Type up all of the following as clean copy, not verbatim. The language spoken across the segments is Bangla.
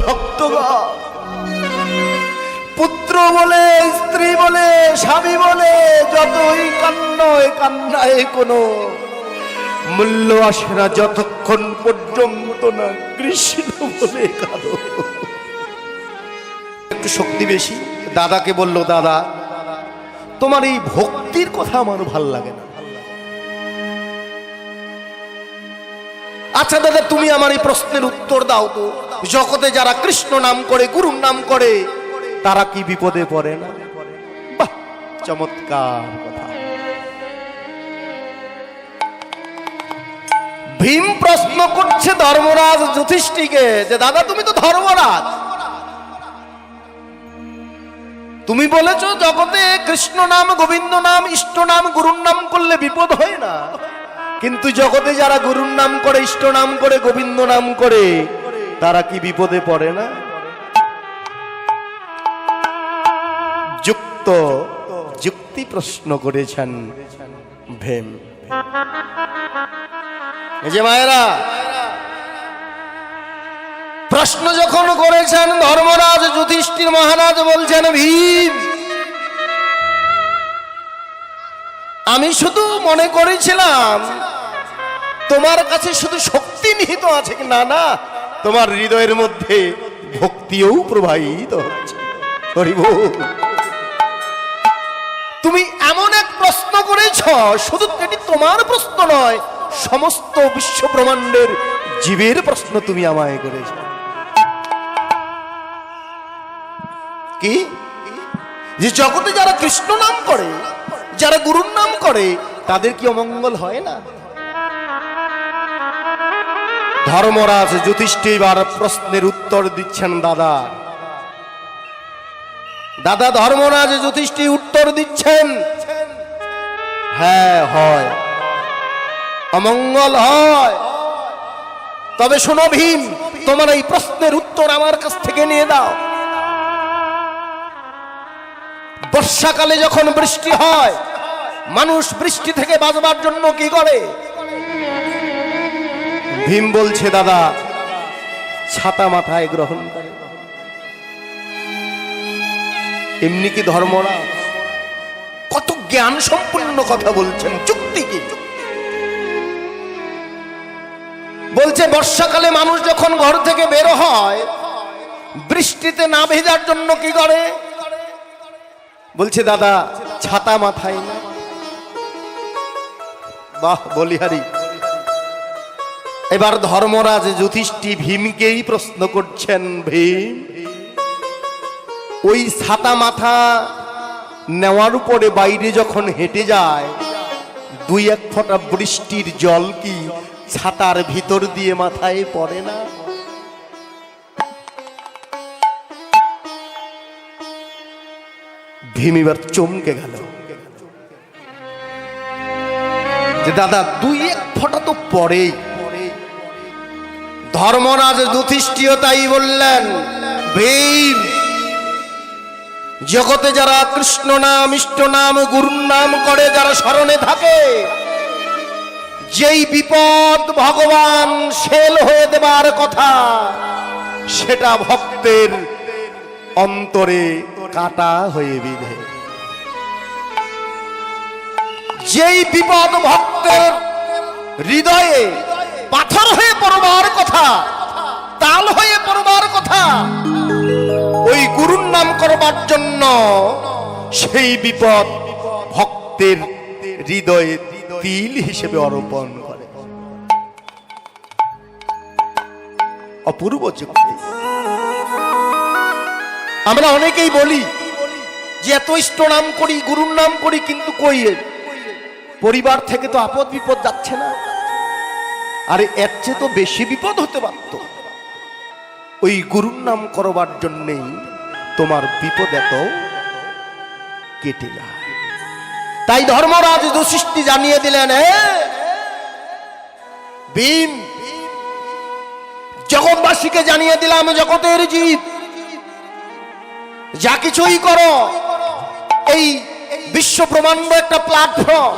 ভক্তগণ, পুত্র বলে, স্ত্রী বলে, স্বামী বলে যতই কান্নায় কোনো মূল্য আসে না যতক্ষণ পর্যন্ত না কৃষ্ণ বলে কাঁদো। একটু শক্তি বেশি। দাদাকে বলল, দাদা তোমার এই ভক্তির কথা আমার ভাল লাগে না। আচ্ছা দাদা, তুমি আমার এই প্রশ্নের উত্তর দাও তো, জগতে যারা কৃষ্ণ নাম করে, গুরুর নাম করে, তারা কি বিপদে পড়ে না? বাহ, চমৎকার কথা। ভীম প্রশ্ন করছে ধর্মরাজ যুধিষ্ঠিরকে যে দাদা তুমি তো ধর্মরাজ, তুমি বলেছ জগতে কৃষ্ণ নাম, গোবিন্দ নাম, ইষ্ট নাম, গুরুর নাম করলে বিপদ হয় না, কিন্তু জগতে যারা গুরুর নাম করে, ইষ্ট নাম করে, গোবিন্দ নাম করে, তারা কি বিপদে পড়ে না? যুক্তি প্রশ্ন করেছেন ভীম। এই যে মায়েরা, প্রশ্ন যখন করেছেন ধর্মরাজ যুধিষ্ঠির মহারাজ বলছেন, ভীম আমি শুধু মনে করেছিলাম তোমার কাছে শুধু শক্তি নিহিত আছে, কি না, না তোমার হৃদয়ের মধ্যে ভক্তিও প্রবাহিত হচ্ছে। তুমি এমন এক প্রশ্ন করেছ, শুধু এটি তোমার প্রশ্ন নয়, সমস্ত বিশ্ব ব্রহ্মাণ্ডের জীবের প্রশ্ন তুমি আমায় করেছ। কি যে জগতে যারা কৃষ্ণ নাম করে, যারা গুরুর নাম করে, তাদের কি অমঙ্গল হয় না? ধর্মরাজ যুধিষ্ঠির এবার প্রশ্নের উত্তর দিচ্ছেন। দাদা ধর্মরাজ যুধিষ্ঠির উত্তর দিচ্ছেন, হ্যাঁ হয়, অমঙ্গল হয়। তবে শোনো ভীম, তোমার এই প্রশ্নের উত্তর আমার কাছ থেকে নিয়ে দাও। বর্ষাকালে যখন বৃষ্টি হয়, মানুষ বৃষ্টি থেকে বাঁচবার জন্য কি করে? ভীম বলছে, দাদা ছাতা মাথায় গ্রহণ করে। এমনি কি ধর্মরাজ? কত জ্ঞান সম্পূর্ণ কথা বলছেন। যুক্তি কি? বলছে বর্ষাকালে মানুষ যখন ঘর থেকে বের হয়, বৃষ্টিতে না ভেজার জন্য কি করে? বলছে দাদা ছাতা মাথায় না। বাহ বলিহারি। এবার ধর্মরাজ যুধিষ্ঠির ভীমকেই প্রশ্ন করছেন, ভীম ওই ছাতা মাথা নেওয়ার উপরে বাইরে যখন হেঁটে যায়, দুই এক ফোঁটা বৃষ্টির জল কি ছাতার ভিতর দিয়ে মাথায় পড়ে না? ভীম এবার চমকে গেল যে দাদা দুই এক ফোঁটা তো পড়েই। ধর্মরাজ যুধিষ্ঠির তাই বললেন, ভীম জগতে যারা কৃষ্ণ নাম, ইষ্ট নাম, গুরুর নাম করে, যারা স্মরণে থাকে, যেই বিপদ ভগবান শেল হয়ে দেবার কথা, সেটা ভক্তের অন্তরে কাটা হয়ে বিধে। যেই বিপদ ভক্তের হৃদয়ে পাথর হয়ে পড়বার কথা, তাল হয়ে পড়বার কথা, ওই গুরুর নাম করবার জন্য সেই বিপদ ভক্তের হৃদয়ে তিল হিসেবে অর্পণ করে। অপূর্ব যুক্তি। আমরা অনেকেই বলি যে এত ইষ্ট নাম করি, গুরুর নাম করি, কিন্তু কই পরিবার থেকে তো আপদ বিপদ যাচ্ছে না। আরে এর চেয়ে তো বেশি বিপদ হতে পারত। ওই গুরুর নাম করবার জন্যেই তোমার বিপদ এত কেটে যায়। তাই ধর্মরাজ যুধিষ্ঠির জানিয়ে দিলেন, ভীম জগৎবাসীকে জানিয়ে দিলাম, জগতের জীব যা কিছুই করো, এই বিশ্ব ব্রহ্মাণ্ড একটা প্ল্যাটফর্ম।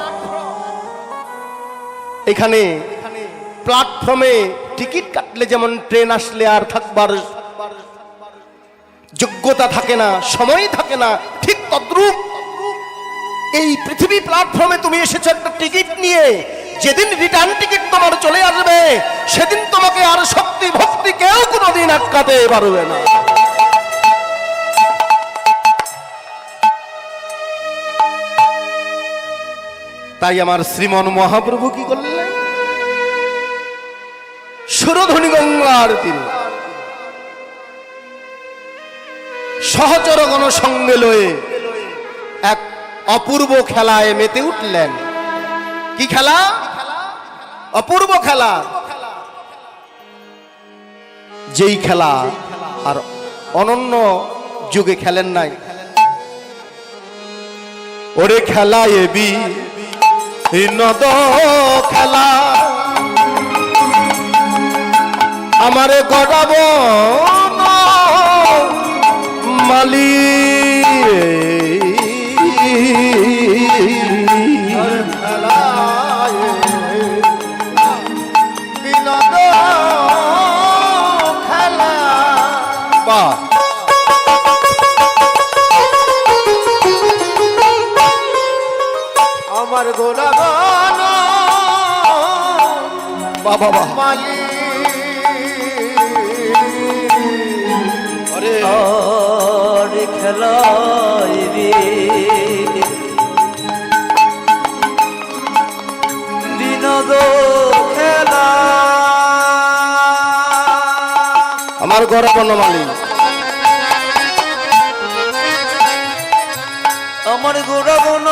এখানে প্ল্যাটফর্মে টিকিট কাটলে যেমন ট্রেন আসলে আর থাকবার যোগ্যতা থাকে না, সময় থাকে না, ঠিক তদ্রূপ এই পৃথিবী প্ল্যাটফর্মে তুমি এসেছো একটা টিকিট নিয়ে, যেদিন রিটার্ন টিকিট তোমার চলে আসবে সেদিন তোমাকে আর শক্তি ভক্তি কেউ কোনোদিন আটকাতে পারবে না। তাই আমার শ্রীমন মহাপ্রভু কি করলেন? সুরধনী গঙ্গার তীরে সহচরগণ সঙ্গে লয়ে এক অপূর্ব খেলায় মেতে উঠলেন। কি খেলা? অপূর্ব খেলা, যেই খেলা আর অনন্য যুগে খেলেন নাই। ওরে খেলা এবি নদ খেলা আমারে গড়াব মালি বিনোদ খেলা। বাহ, আমার গোলাবান বাবা মালি আরে খেলায় রে বিনোদ খেলা আমার গোলাবান মালি, আমার গোড়াবন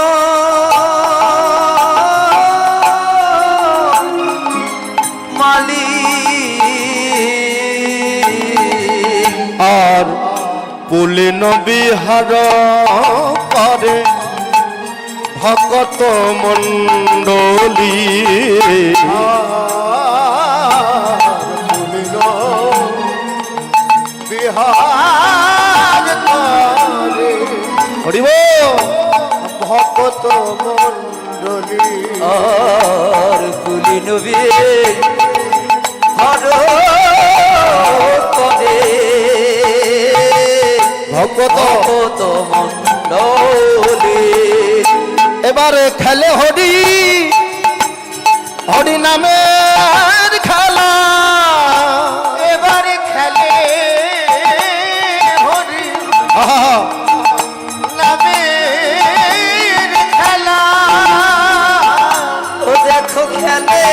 মালি আর পুলিন বিহার করে ভকত মণ্ডলী। পুলিন বিহার করে হরিব ভকত মণ্ডলী। আর কুলি নবী হর করে ভকত ভকত মণ্ডলী। এবারে খেলে হরি হরি নামের খেলা, এবারে খেলে হরি নামের খেলা। ও দেখো খেলে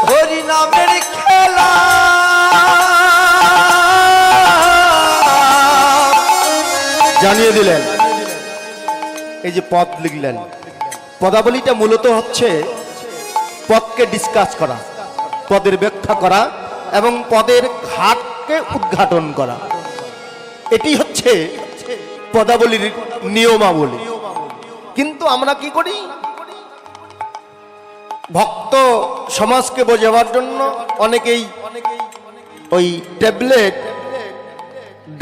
হরি নামের খেলা। জানিয়ে দিলেন এই যে পদ লিখলেন, পদাবলীটা মূলত হচ্ছে পদকে ডিসকাস করা, পদের ব্যাখ্যা করা এবং পদের ঘাটকে উদ্ঘাটন করা। এটি হচ্ছে পদাবলীর নিয়মাবলী। কিন্তু আমরা কি করি, ভক্ত সমাজকে বোঝাবার জন্য অনেকেই ওই ট্যাবলেট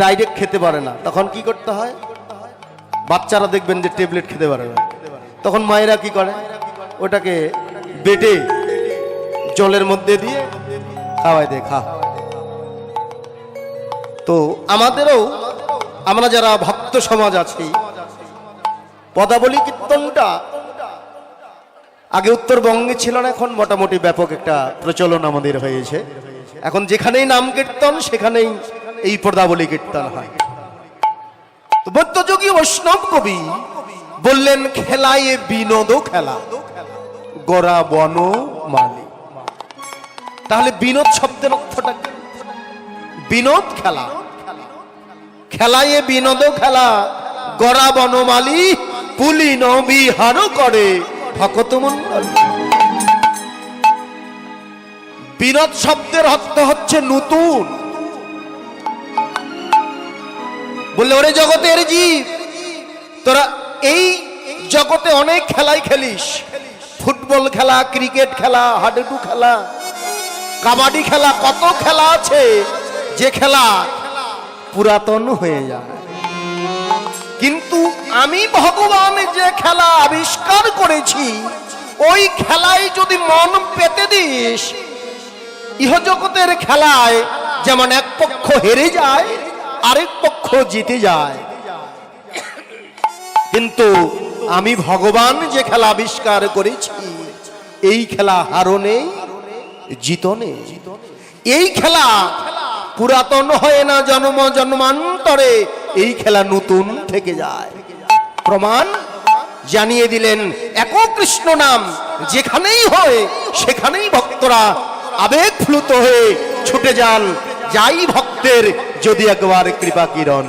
ডাইরেক্ট খেতে পারে না, তখন কি করতে হয়? বাচ্চারা দেখবেন যে ট্যাবলেট খেতে পারে না, তখন মায়েরা কি করে, ওটাকে বেটে জলের মধ্যে দিয়ে খাওয়াই দে, খা। তো আমাদেরও, আমরা যারা ভক্ত সমাজ আছি, পদাবলী কীর্তনটা আগে উত্তরবঙ্গে ছিল না, এখন মোটামুটি ব্যাপক একটা প্রচলন আমাদের হয়েছে। এখন যেখানেই নাম কীর্তন সেখানেই এই পদাবলী কীর্তন হয়। তো মধ্যযুগী বৈষ্ণব কবি বললেন খেলায় বিনোদ খেলা গোরা বন মালি। তাহলে বিনোদ শব্দের অর্থটা কি? বিনোদ খেলা, খেলায় বিনোদ খেলা গোরা বনমালী পুলিন বিহার করে ভকত মণ্ডলী। বিনোদ শব্দের অর্থ হচ্ছে নতুন। বললে ওরে জগতের জীব, তোরা এই জগতে অনেক খেলাই খেলিস, ফুটবল খেলা, ক্রিকেট খেলা, হাডুডু খেলা, কাবাডি খেলা, কত খেলা আছে যে খেলা পুরাতন হয়ে যায়। কিন্তু আমি ভগবান যে খেলা আবিষ্কার করেছি, ওই খেলায় যদি মন পেতে দিস, ইহজগতের খেলায় যেমন এক পক্ষ হেরে যায়, আরেক পক্ষ জিতে যায়। কিন্তু আমি ভগবান যে খেলা আবিষ্কার করেছি, এই খেলা হারো নেই, জিত নেই। এই খেলা পুরাতন হয় না, জন্ম জন্মান্তরে এই খেলা নতুন থেকে যায়। প্রমাণ জানিয়ে দিলেন, এক কৃষ্ণ নাম যেখানেই হয় সেখানেই ভক্তরা আবেগ ফ্লুত হয়ে ছুটে যান, যাই ভক্তের যদি একবার কৃপা কিরণ।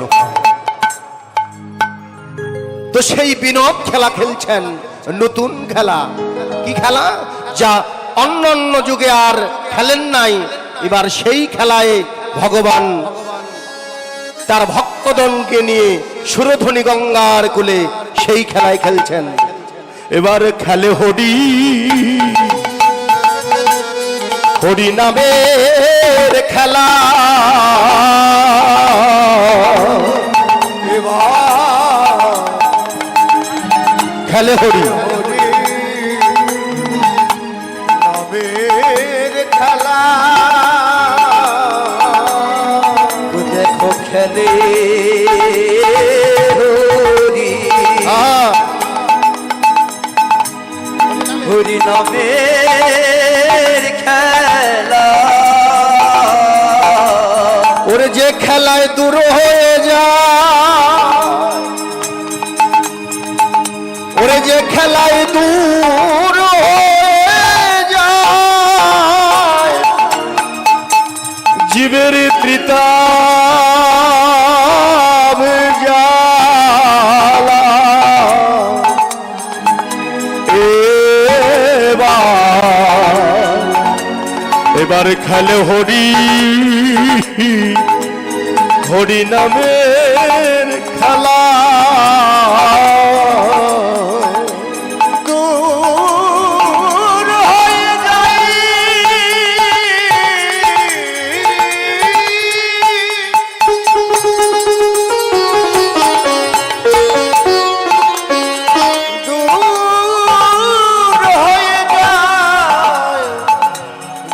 তো সেই বিনোদ খেলা খেলছেন, নতুন খেলা। কি খেলা? যা অন্য অন্য যুগে আর খেলেন নাই, এবার সেই খেলায় ভগবান তার ভক্তদনকে নিয়ে সুরধ্বনি গঙ্গার কুলে সেই খেলায় খেলছেন। এবার খেলে হরি, হরি নামের খেলা। এবার খেলে হরি নামের খেলা। দেখো খেলে হরি, হরি নামের খেলা। ওরে যে খেলায় দূর হয়ে যায়, ওরে যে খেলায় দূর হয়ে যায়, জীবের ত্রিতাব জ্বালা। এবার খেলে হরি, হরি নামের খেলা। দূর হয়ে যাই, দূর হয়ে যায়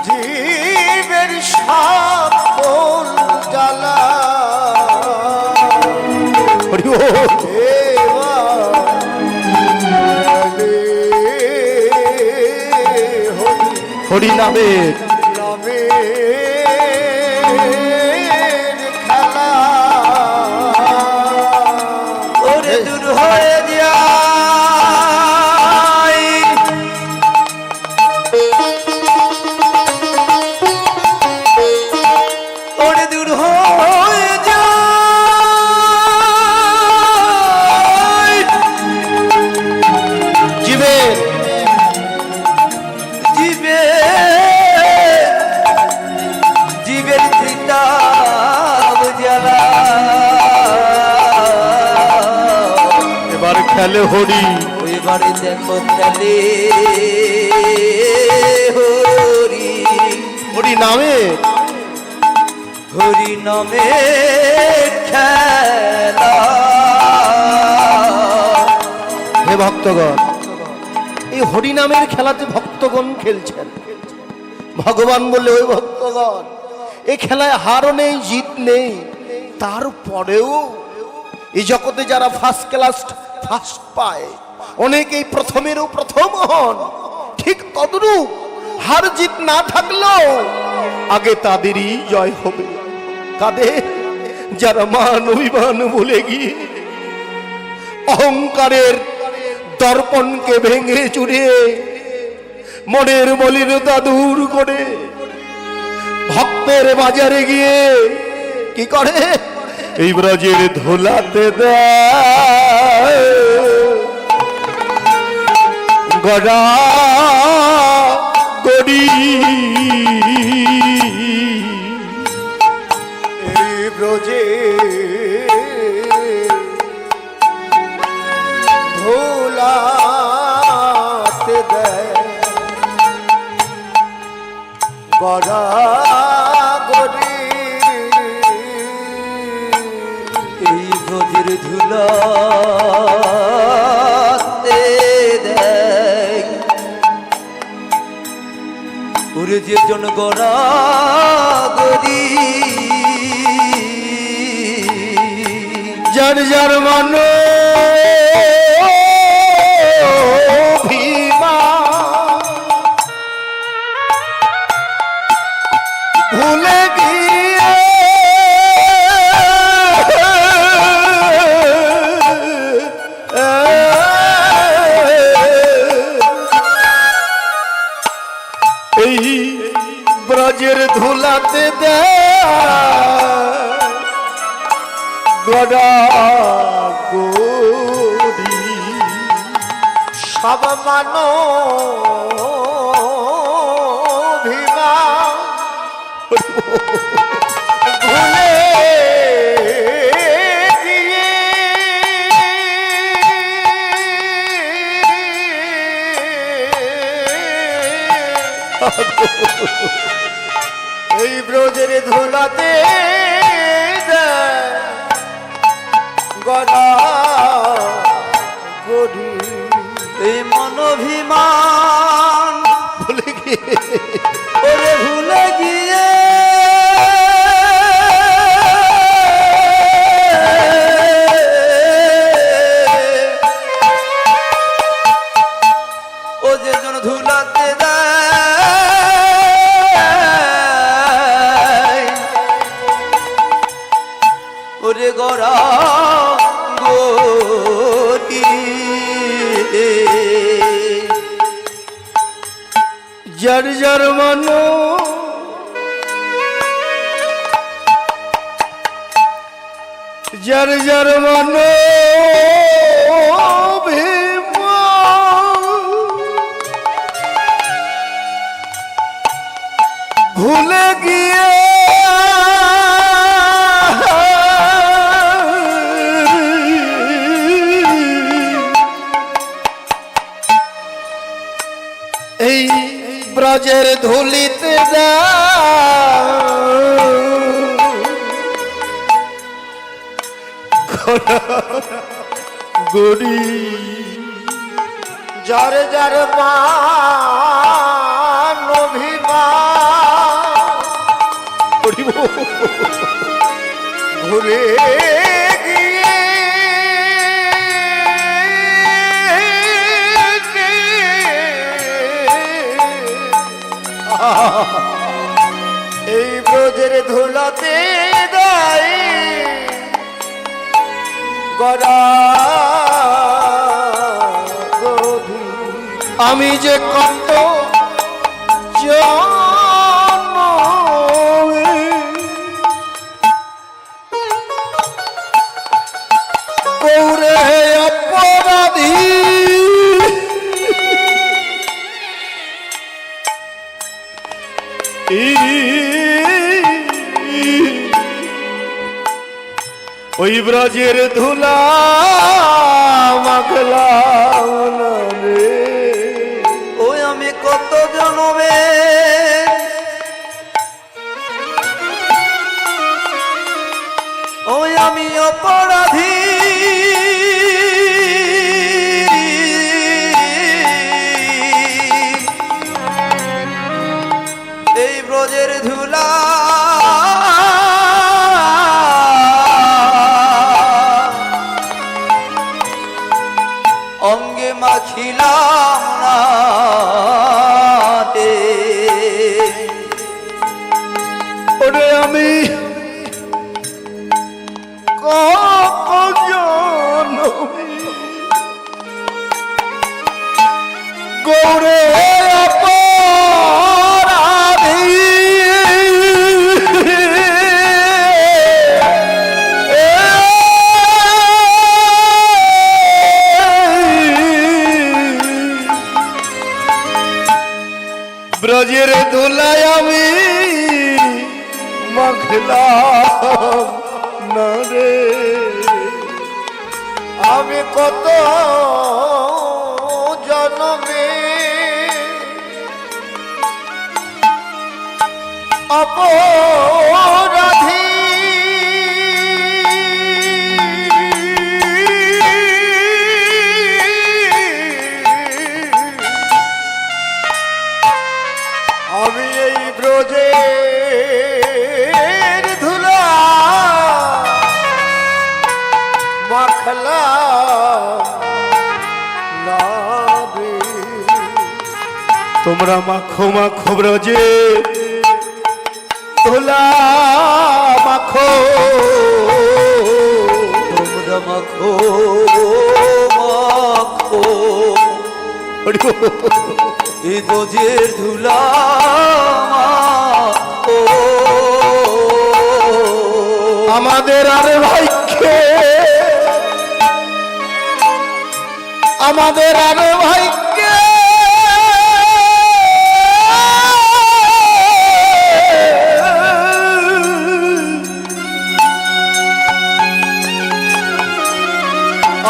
জীবের সকল জ্বালা। হরি নামের খেলা। ওরে দূর হয়ে যায়, ওরে দূর হয়ে যায় জীবের জীবের ত্রিতাব জ্বালা। এবার খেলে হরি, এবারে দেখো খেলে হরি, হরি নামের, হরি নামের খেলা। হে ভক্তগণ, এই হরি নামের খেলাতে ভক্তগণ খেলছেন। ভগবান বললে, ওই ভক্তগণ, এই খেলায় হারও নেই, জিত নেই, তারপরেও এই জগতে যারা ফার্স্ট ক্লাস ফার্স্ট পায়, অনেকেই প্রথমেরও প্রথম হন, ঠিক তদরূপ হার জিত না থাকলেও আগে তাদেরই জয় হবে। কাদের? যারা মান অভিমান ভুলে গিয়ে অহংকারের দর্পণকে ভেঙে চুরিয়ে মনের মলিনতা দূর করে ভক্তের বাজারে গিয়ে কি করে? এই ব্রজের ধোলাতে দেয় গড়া গড়ি। এই ব্রজে ধোলাতে দেয় গড়া গড়ি। এই ব্রজের ধুলাতে দেয় ওরে যে জন গড়া গরি যার যার মানো ভীমা ভুলে গিয়ে এই ব্রজের ধুলাতে গড়া গড়ি সব মানো ভীমা ভুলে গিয়ে এই ব্রজের ধুলাতে গড়া গড়ি এই মনোভিমান ভুলে গিয়ে ওরে ভুলে গিয়ে ও যে জন ধুলাতে দেয় ওরে গড়া গড়ি যার যার মানো যার যার মানো ভীমা ভুলে গিয়ে এই ব্রজের ধুলিতে গড়ি যার যার মান অভিমান ভুলে গিয়ে এই ব্রজের ধুলাতে দেয় গড়া গড়ি আমি যে কত জন্মে গৌরে অপরাধী ওই ব্রজের ধুলা মাখলা রে ওই আমি কত জনমে ওই আমি অপরাধী এই ব্রজের ধুলা অঙ্গে মাখিলাম না রে। ওরে আমি গৌরে অপরাধী ব্রজের দোলায় আমি মাখলাম না রে আমি কত জন্মে অপরাধী তোমরা মাখো মাখো ব্রজে তোলা মাখো, তোমরা মাখো মাখো এই ব্রজের ধুলা মাখো। আমাদের আর ভাইকে, আমাদের আর ভাইকে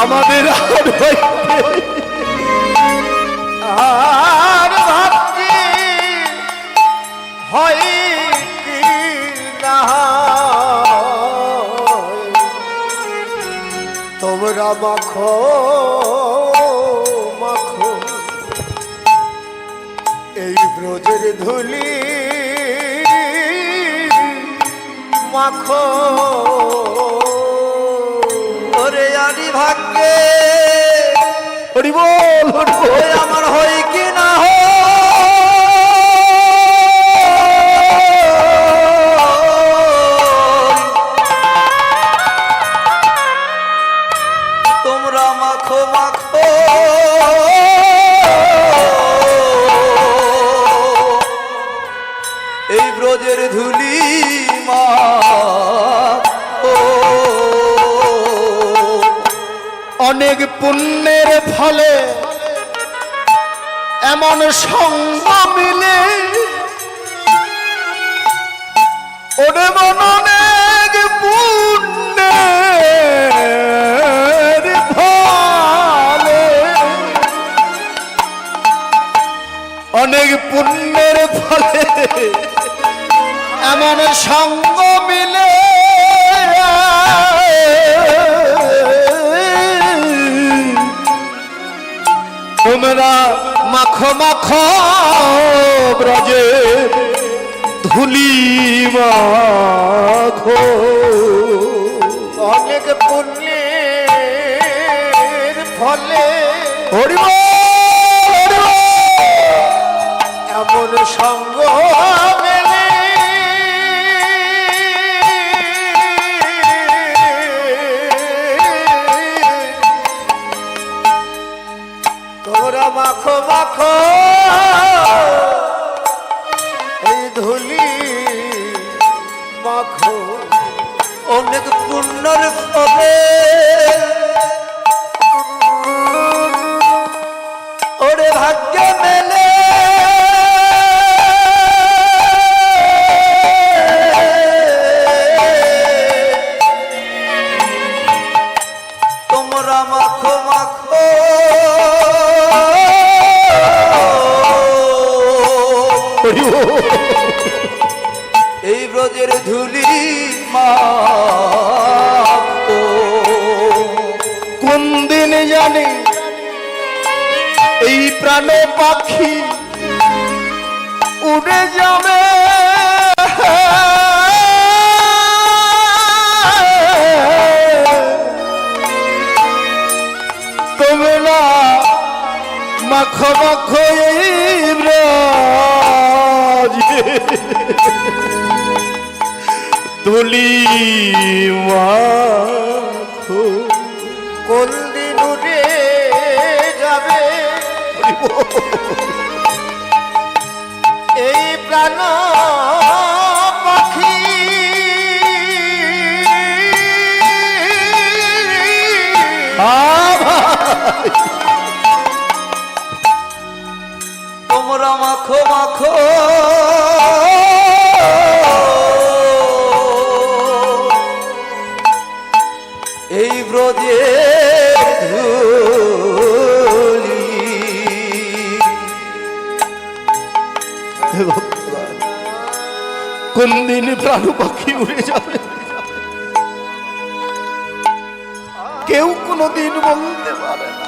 আমাদের আর ভাইকে আর ভাবছি হয় কি না, তোমরা মাখো মাখো এই ব্রজের ধুলি মাখো। ওরে আনি ভাগ্যে হরি বল হরি বল। ওই আমার হয় কি না তোমরা মাখো মাখো এই ব্রজের ধুলি মাখো। অনেক পুণ্যের ফলে এমন সঙ্গ মিলে, ওরে মন অনেক পুণ্যের ফলে, অনেক পুণ্যের ফলে এমন সঙ্গ মিলে, তোমরা মাখো মাখো ব্রজে ধুলি মাখো। অনেক পুণ্যের ফলে হরি বল হরি বল এমন সঙ্গ মেলে, তোমরা মাখো মাখো এই ধুলি মাখো। অনেক পুণ্যর ফলে ওরে ভাগ্যে মেলে তোমরা মাখো মাখো এই ব্রজের ধুলি মাখো। কোন দিন জানি এই প্রাণ পাখি উড়ে যাবে, তোমরা মাখো মাখো এই ব্রজে ধুলি মাখো। কোন দিন উড়ে যাবে এই প্রাণ পাখি, তোমরা মাখো মাখো এই ব্রজে ধুলি। কোন দিন প্রাণ পাখি উড়ে যাবে কেউ কোনদিন বলতে পারে না।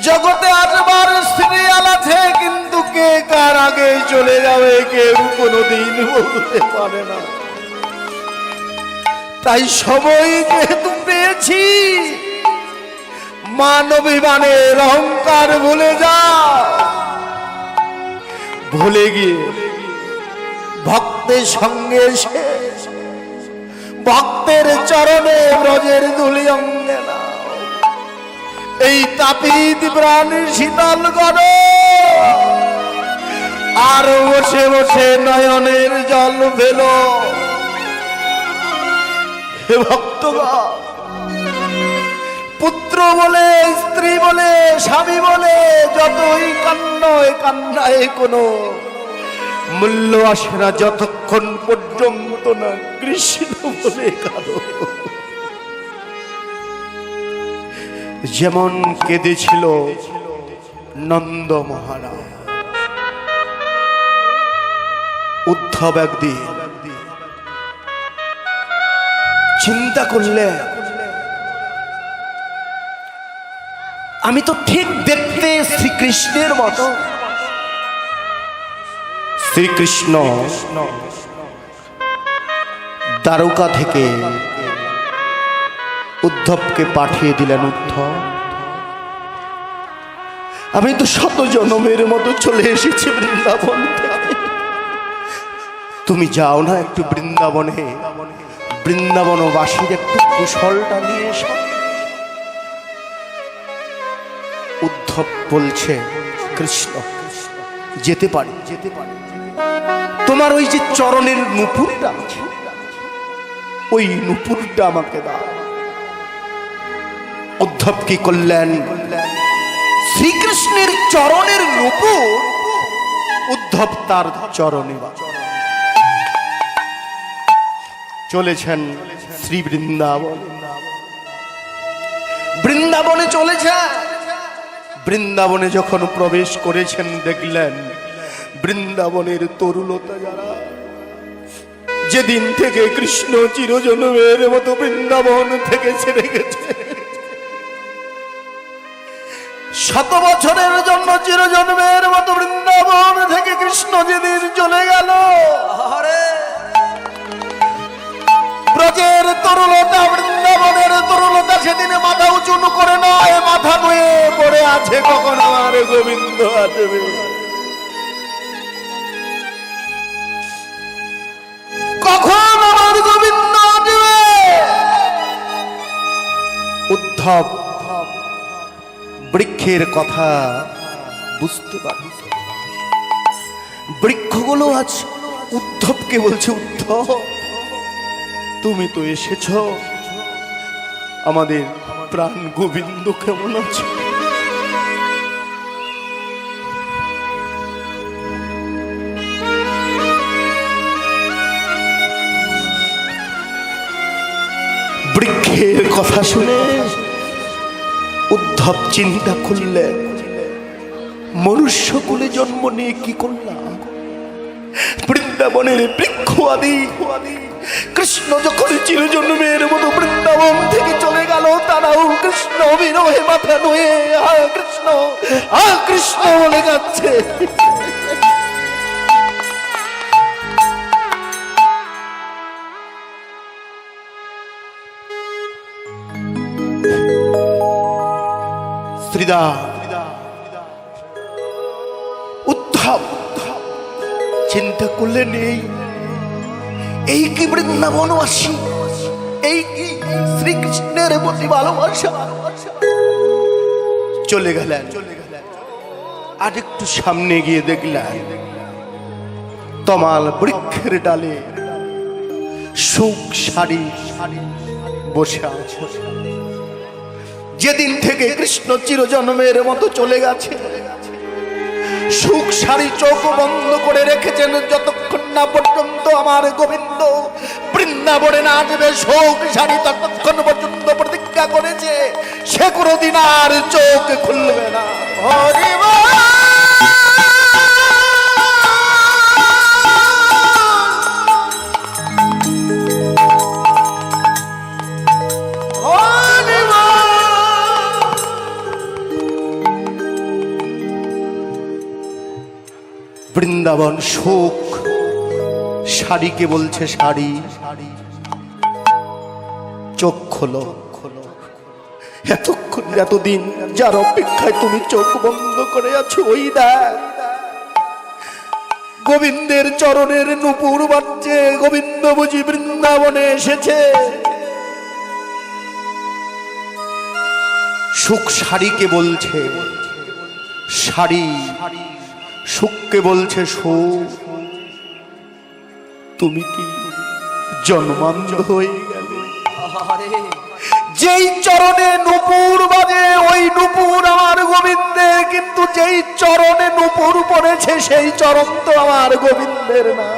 জগতে আসবার সিরিয়াল আছে, কিন্তু কে কার আগে চলে যাবে কেউ কোনদিন বলতে পারে না। তাই সময় যেহেতু পেয়েছি, মানবিমানের অহংকার ভুলে যা, ভুলে গিয়ে ভক্তের সঙ্গে এসে ভক্তের চরণে ব্রজের ধুলি অঙ্গে নাও। এই তাপিত প্রাণ শীতল গণ আর বসে বসে নয়নের জল ফেল। হে ভক্তগণ, পুত্র বলে, স্ত্রী বলে, স্বামী বলে যতই কান্নায় কোনো মূল্য আসে না যতক্ষণ পর্যন্ত না কৃষ্ণ বলে কাঁদো। যেমন কেঁদেছিল নন্দ মহারাজ। উদ্ধব একদিন চিন্তা করলে, আমি তো ঠিক দেখতে শ্রীকৃষ্ণের মতো। শ্রীকৃষ্ণ দ্বারকা থেকে উদ্ধবকে পাঠিয়ে দিলেন, উদ্ধব আমি তো শত জনমের মতো চলে এসেছি বৃন্দাবন থেকে। তুমি যাও না একটু বৃন্দাবনে, বৃন্দাবনবাসীর একটু কুশলটা নিয়ে এসো। উদ্ধব বলছে, কৃষ্ণ যেতে পারি, যেতে পারি। তোমার ওই যে চরণের নুপুরটা, ওই নুপুরটা আমাকে দাও। উদ্ধব কি করলেন? শ্রীকৃষ্ণের চরণের নুপুর উদ্ধব তার চরণে চলেছেন শ্রী বৃন্দাবন। বৃন্দাবনে চলেছেন। বৃন্দাবনে যখন প্রবেশ করেছেন দেখলেন বৃন্দাবনের তরুলতা যারা যেদিন থেকে কৃষ্ণ চিরজন্মের মতো বৃন্দাবন থেকে ছেড়ে গেছে, শত বছরের জন্য চিরজন্মের মতো বৃন্দাবন থেকে কৃষ্ণ যেদিন চলে গেল, ব্রজের তরুলতা, বৃন্দাবনের তরুলতা সেদিন মাথা উঁচু করে নয়, মাথা নুয়ে পড়ে আছে কখন আমার গোবিন্দ আসবে, কখন আমার গোবিন্দ আসবে। উদ্ধব বৃক্ষের কথা বুঝতে পারে। বৃক্ষগুলো আজ উদ্ধবকে বলছে, উদ্ধব তুমি তো এসেছ, আমাদের প্রাণ গোবিন্দ কেমন আছে? বৃক্ষের কথা শুনে উদ্ধব চিন্তা করলেন, মনুষ্যকুলে জন্ম নিয়ে কি করলাম? বৃন্দাবনের বৃক্ষ আদি কৃষ্ণ যখন চিরজন্মের মতো বৃন্দাবন থেকে চলে গেল, তারাও কৃষ্ণ বিরহে মাথা নুয়ে কৃষ্ণ কৃষ্ণ বলে যাচ্ছে। শ্রীদা উদ্ধব চিন্তা করলেন, এই কি বৃন্দাবনবাসী, এই কি শ্রীকৃষ্ণের প্রতি ভালোবাসা? চলে গেলেন। আর একটু সামনে গিয়ে দেখলেন তমাল বৃক্ষের ডালে সুখ শাড়ি বসে আছে। যেদিন থেকে কৃষ্ণ চিরজন্মের মতো চলে গেছে, সুখ শাড়ি চোখ বন্ধ করে রেখেছেন যতক্ষণ না পর্যন্ত আমার গোবিন্দ বৃন্দাবনে না আসবে। শোক শাড়ি ততক্ষণ পর্যন্ত প্রতিজ্ঞা করেছে সে কোনোদিন আর চোখ খুলবে না। হরি বল। বৃন্দাবন শোক শাড়িকে বলছে, শাড়ি চোখ খোলো। এতক্ষণ এতদিন যার অপেক্ষায় তুমি চোখ বন্ধ করে আছো, ওই দেখ গোবিন্দের চরণের নূপুর বাজছে, গোবিন্দ বুঝি বৃন্দাবনে এসেছে। সুখ শাড়িকে বলছে শাড়ি, সুখকে বলছে সুখ। তুমি কি জন্মান্ধ হয়ে গেলে? যেই চরণে নূপুর বাজে ওই নূপুর আমার গোবিন্দের, কিন্তু যেই চরণে নূপুর পড়েছে সেই চরণ তো আমার গোবিন্দের না।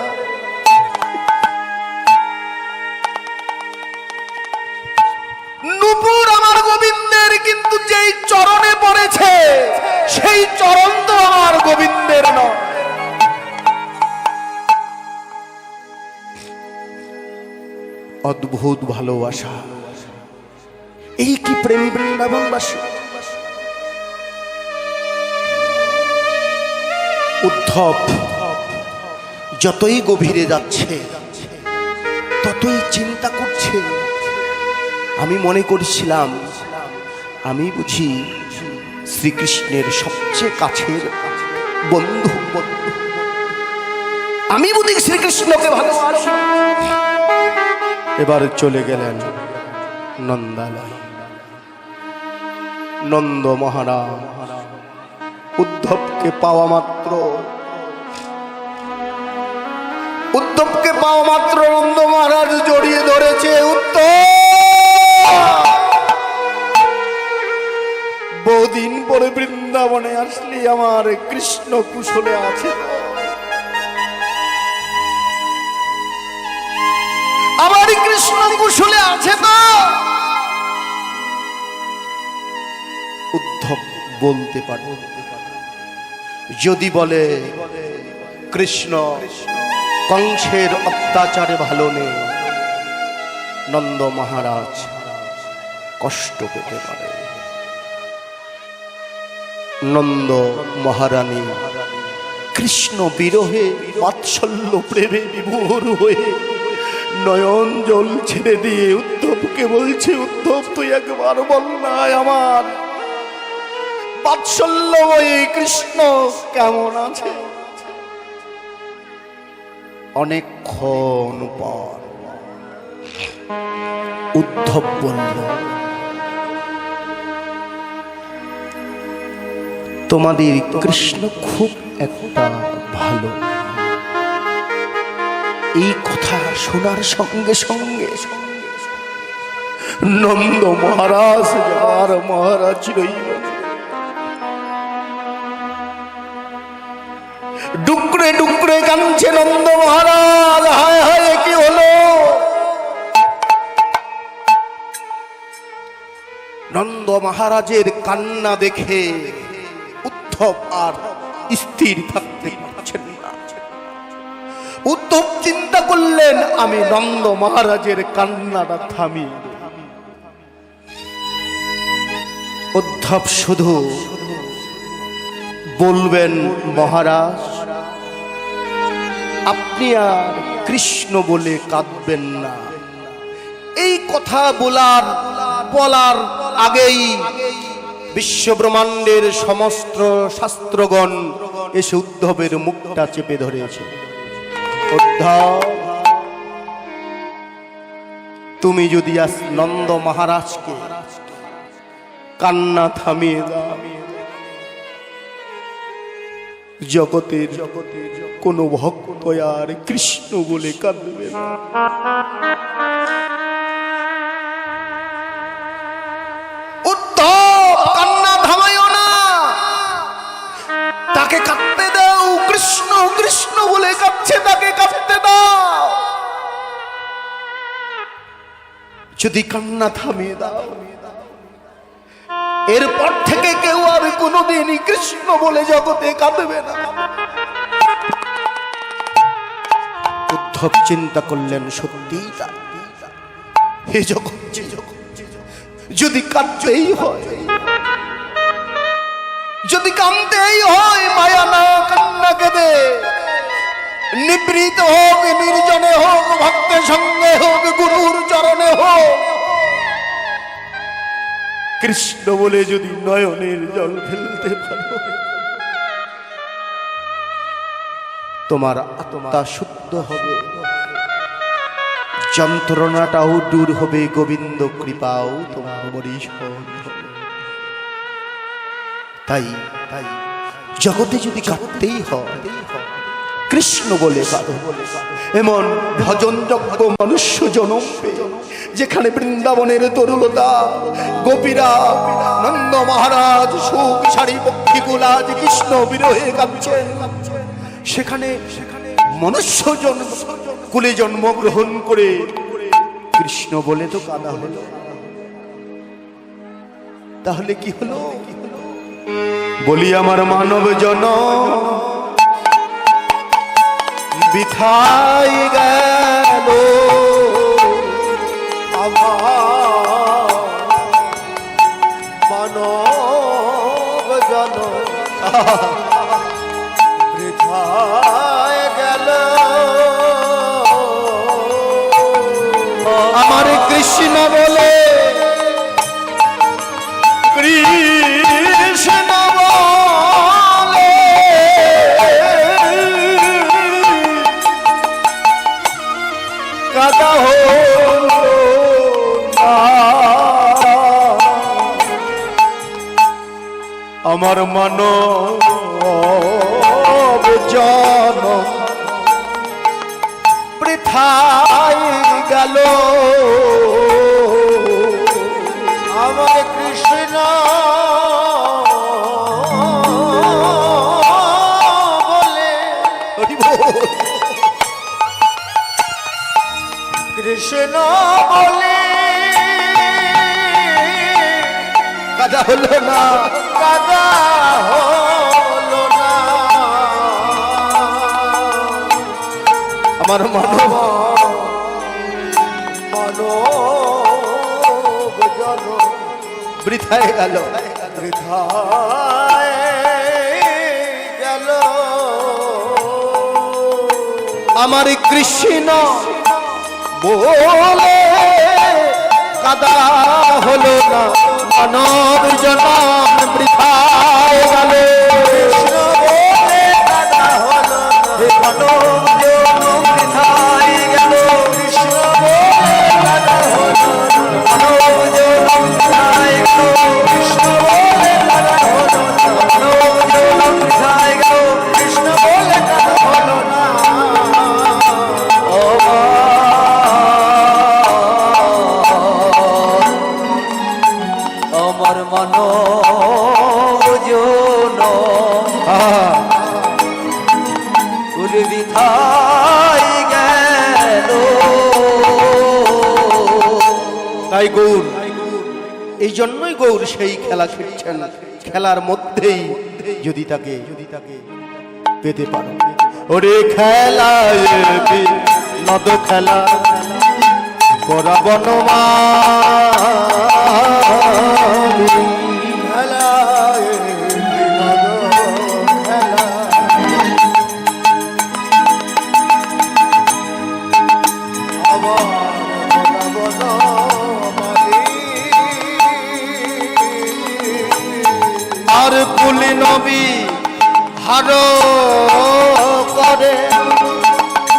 নূপুর আমার গোবিন্দের, কিন্তু যেই চরণে পড়েছে সেই চরণ তো আমার গোবিন্দের না। অদ্ভুত ভালোবাসা, এই কি প্রেম বৃন্দাবনবাসী। উদ্ধব যতই গভীরে যাচ্ছে ততই চিন্তা করছে। আমি মনে করছিলাম আমি বুঝি শ্রীকৃষ্ণের সবচেয়ে কাছের বন্ধু, আমি বুঝি শ্রীকৃষ্ণকে ভালোবাসি। এবার চলে গেলেন নন্দালয়। নন্দ মহারাজ উদ্ধবকে পাওয়া মাত্র নন্দ মহারাজ জড়িয়ে ধরেছে। বহুদিন পরে বৃন্দাবনে আসলি, আমার কৃষ্ণ কুশলে আছে? আমার কৃষ্ণ কুশলে আছে তো? উদ্ধব বলতে পারে, যদি বলে কৃষ্ণ কংসের অত্যাচারে ভালো নেই, নন্দ মহারাজ কষ্ট পেতে পারে। নন্দ মহারানী কৃষ্ণ বিরহে বাৎসল্য প্রেমে বিভোর হয়ে নয়ন জল ছেড়ে দিয়ে উদ্ধবকে বলছে, উদ্ধব তুই একবার বল না আমার বাৎসল্যময়ী কৃষ্ণ কেমন আছে? অনেকক্ষণ পর উদ্ধব বলল, তোমাদের কৃষ্ণ খুব একটা ভালো। এই কথা শোনার সঙ্গে সঙ্গে নন্দ মহারাজ যার মহারাজ রইল, ডুকরে ডুকরে কাঁদছে নন্দ মহারাজ। হায় হায় কি হলো? নন্দ মহারাজের কান্না দেখে উদ্ধব আর স্থির থাকতে পারছেন না। উদ্ধব চিন্তা করলেন, আমি নন্দ মহারাজের কান্নাটা থামি। উদ্ধব শুধু বলবেন, মহারাজ আপনি আর কৃষ্ণ বলে কাঁদবেন না। এই কথা বলার আগেই বিশ্বব্রহ্মাণ্ডের সমস্ত শাস্ত্রগণ এসে উদ্ধবের মুখটা চেপে ধরেছে। উদ্ধব, তুমি যদি আজ নন্দ মহারাজকে কান্না থামিয়ে দাও, জগতের কোন ভক্ত আর কৃষ্ণ বলে কাঁদবে না। উদ্ধব, কান্না থামাইও না, তাকে কাঁদতে দাও। কৃষ্ণ কৃষ্ণ বলে কাঁদছে, তাকে কাঁদতে দাও। যদি কান্না থামিয়ে দাও, এরপর থেকে কেউ আর কোনোদিনই কৃষ্ণ বলে জগতে কাঁদবে না। উদ্ধব চিন্তা করলেন, সত্যিই তাই। হে জগৎ, যদি কাঁদতেই হয়, যদি কাঁদতেই হয়, মায়া না কান্না কেঁদে নিবৃত হোক, নির্জনে হোক, ভক্তের সঙ্গে হোক, গুরুর চরণে হোক, কৃষ্ণ বলে যদি নয়নের জল ফেলতে পারো, তোমার আত্মা শুদ্ধ হবে, যন্ত্রণাটাও দূর হবে, গোবিন্দ কৃপাও তোমার বরিশ হবে। তাই তাই জগতে যদি কাঁদতেই হয় কৃষ্ণ বলে কাঁদো। এমন ভজনযোগ্য মনুষ্য জনম পেয়ে যেখানে বৃন্দাবনের তরুলতা গোপীরা নন্দ মহারাজ সুখ সারি পক্ষীগুলা যে কৃষ্ণ বিরহে কাঁদছেন, সেখানে মনুষ্য কুলে জন্মগ্রহণ করে কৃষ্ণ বলে তো কাঁদা হলো। তাহলে কি হলো? বলি আমার মানব জন বিথাই গেল, আমার মানব জন বৃথায় গেল। আমার কৃষ্ণ বলে কৃষ্ণ বলে কাদা হলো না। আমার মানব জন বৃথায় গেল, আমার কৃষ্ণ বলে কৃষ্ণ বলে কাদা হলো না, কাদা হলো না। আমার মানব জন বৃথায় গেল, বৃথায় গেল। আমার কৃষ্ণ বলে কাদা হলো না, মানব জনম বৃথায় গেল। কৃষ্ণ বলে কাদা হলো না, মানব জনম বৃথায় গেল। কৃষ্ণ বলে কাদা হলো না, মানব জনম বৃথায় গেল। কৃষ্ণ বলে কাদা হলো না, মানব জনম বৃথায় গেল। কৃষ্ণ বলে কাদা হলো না। আমার মানব জন বৃথায় গেল। তাই গৌর, এই জন্যই গৌর সেই খেলা খেলছেন, খেলার মধ্যেই যদি তাকে পেতে পারো। ওরে খেলায় নদ খেলা করা বনমালী, খেলায় নদ খেলা আর পুলি নবী হার করে,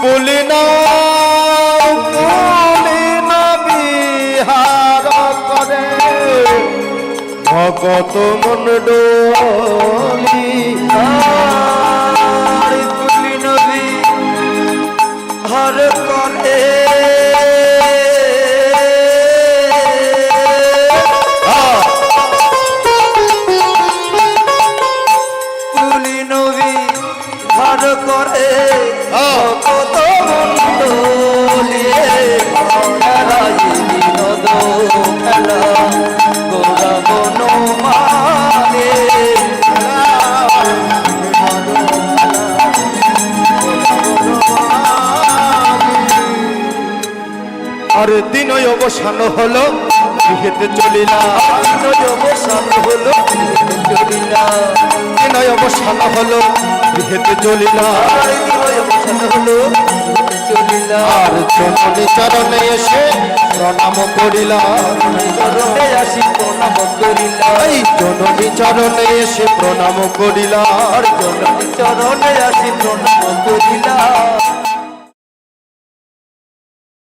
পুলি নবী হার করে ভগত মন্ডলী। পুলি নবী হর করে পুলি নবী হর করে ভগত মন্ডলী। বিনোদ খেলা গোরা বনমালী, আর দিন অবসান হলো গৃহেতে চলিলা, অবসান হলো চলিলা। দিন অবসান হলো গৃহেতে চলিলা, অবসান হলো চলিলা। আর জননী চরণে এসে প্রণাম করিলাম, চরণে আসি প্রণাম করিলাম, এই জননী চরণে এসে প্রণাম করিলাম, আর জননী চরণে আসি প্রণাম করিলাম।